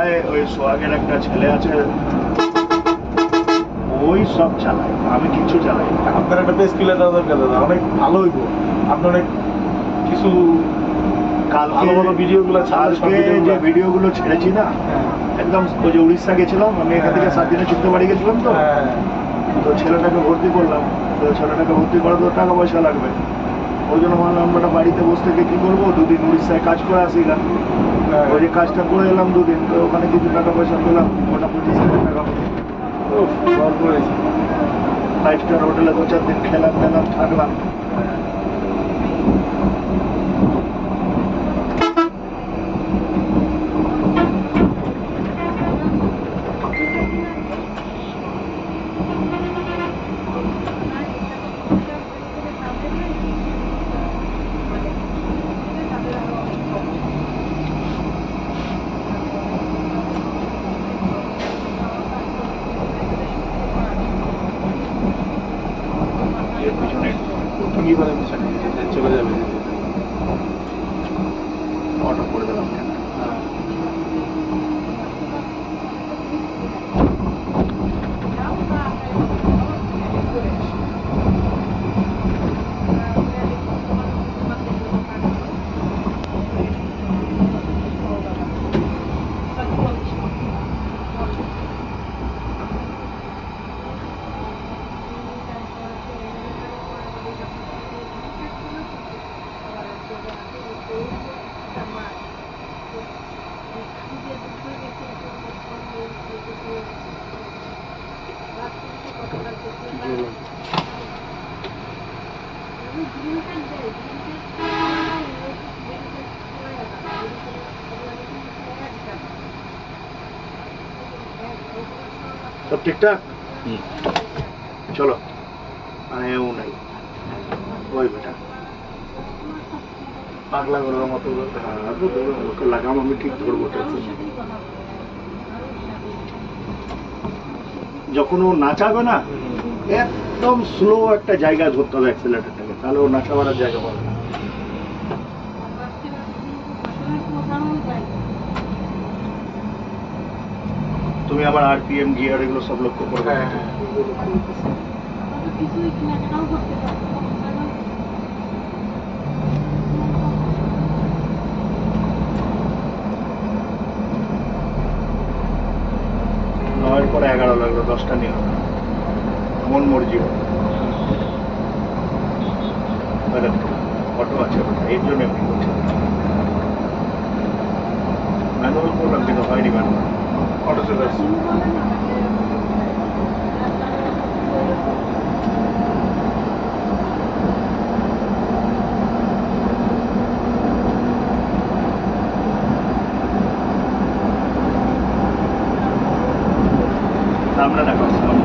চালায়, ওই সোহাগের একটা ছেলে আছে, ওই সব চালায়, আমি কিছু চালাই না। আপনার একটা পেজ খুলে দেওয়া দরকার দাদা, অনেক ভালো হইব। আপনি অনেক কিছু কালকে ভালো ভিডিওগুলো যে ভিডিওগুলো ছেড়েছি না, একদম ওই যে উড়িষ্যা গেছিলাম আমি, এখান থেকে 7 দিনে চুক্তি বাড়ি গেছিলাম, তো ছেলেটাকে ভর্তি করলাম, তো ছেলেটাকে ভর্তি করা তো টাকা পয়সা লাগবে, ওই জন্য ভাবলাম আমরা বাড়িতে বসে থেকে কী করবো, 2 দিন উড়িষ্যায় কাজ করে আসিলাম। ওই যে কাজটা করে এলাম 2 দিন, তো ওখানে কিছু টাকা পয়সা পেলাম, ওটা 25,000 টাকা। 5 স্টার হোটেলে 2-4 দিন খেলাম থাকলাম। চলে যাবে, অটো করে দিলাম। सब ठीक ठाक। चलो आए हूँ नहीं वही बेटा পাগলা করার মতো। ওকে লাগাম আমি ঠিক ধরবো। যখন ও নাচাবে না, একদম স্লো একটা জায়গায় ধরতে হবে অ্যাক্সিলারেটরটাকে, তাহলে ও নাচাবার জায়গা পাবে না। তুমি আবার আরপিএম গিয়ার এগুলো সব লক্ষ্য করবে। নয়ের পরে 11 লাগলো, 10টা নিয়ে মন মর্জি অটো আছে, এর জন্য এমনি করছে। ম্যানুয়াল করলাম কিন্তু হয়নি ম্যানুয়াল, অটো চলে আসছে। सामने देखो सामने।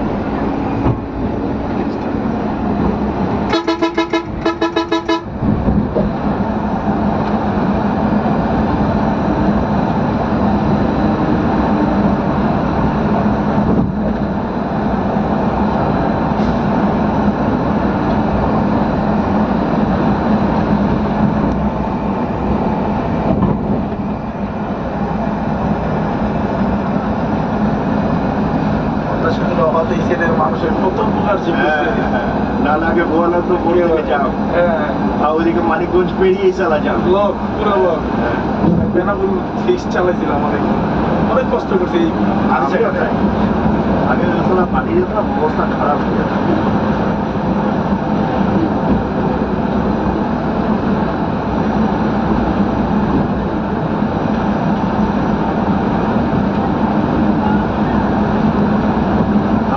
মানুষের কত উপকার না লাগে বলা তো পড়ে যাও, আর ওইদিকে মানিকগঞ্জ পেরিয়ে চালা যাও, ব্লক পুরো ব্লক। বেনাপুর ফিক্স চালাইছিলাম, অনেক কষ্ট করছি। আগে যখন পানি যেত না, অবস্থা খারাপ হয়ে যেত।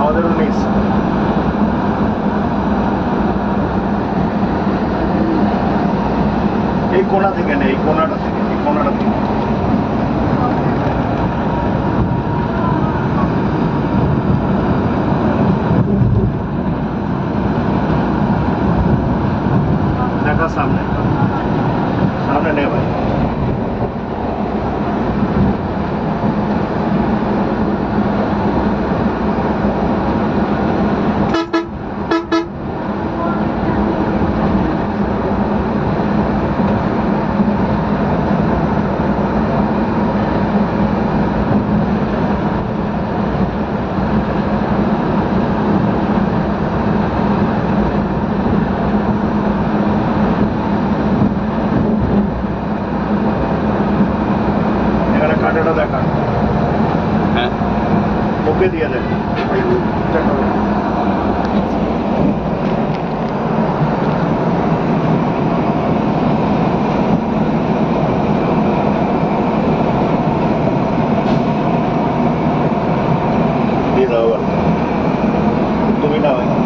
আমাদের 19 এই কোনা থেকে নেই, এই কোনাটা থেকে, এই কোনাটা থেকে। দেখা সামনে সামনে নে ভাই। চেপে দিয়ে দেয়। দিয়ে দাও আবার। তুমি নাও এখন।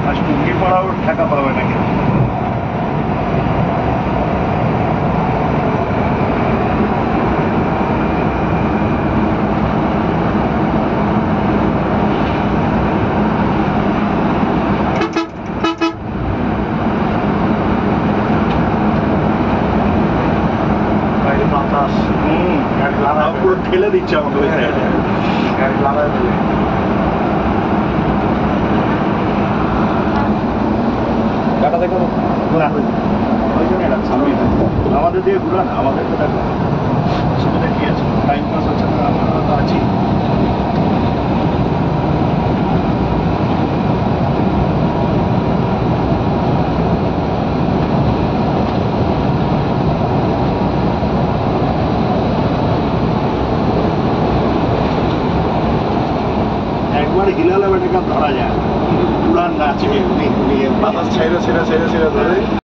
আজ টুঙ্গি পড়াও টাকা পাবে না কিন্তু। বাইরে বাতাস, গাড়ি লাগায় পুরো ঠেলে দিচ্ছে আমাকে ওই সাইডে। গাড়ি লাগায় ফেলে। গাটা দেখো না, ওইখানে রাখছি, সামনেই থাকবো। আমাদের দিয়ে ঘুরা না, আমাদের তো দেখো অসুবিধা কি আছে, টাইম পাস হচ্ছে না, আমরা তো আছি। একবার হিলালে বেটাকে ধরা যায়, পুরান গাছে নিয়ে বাতাস ছেড়ে ছেড়ে ছেড়ে ছেড়ে ধরে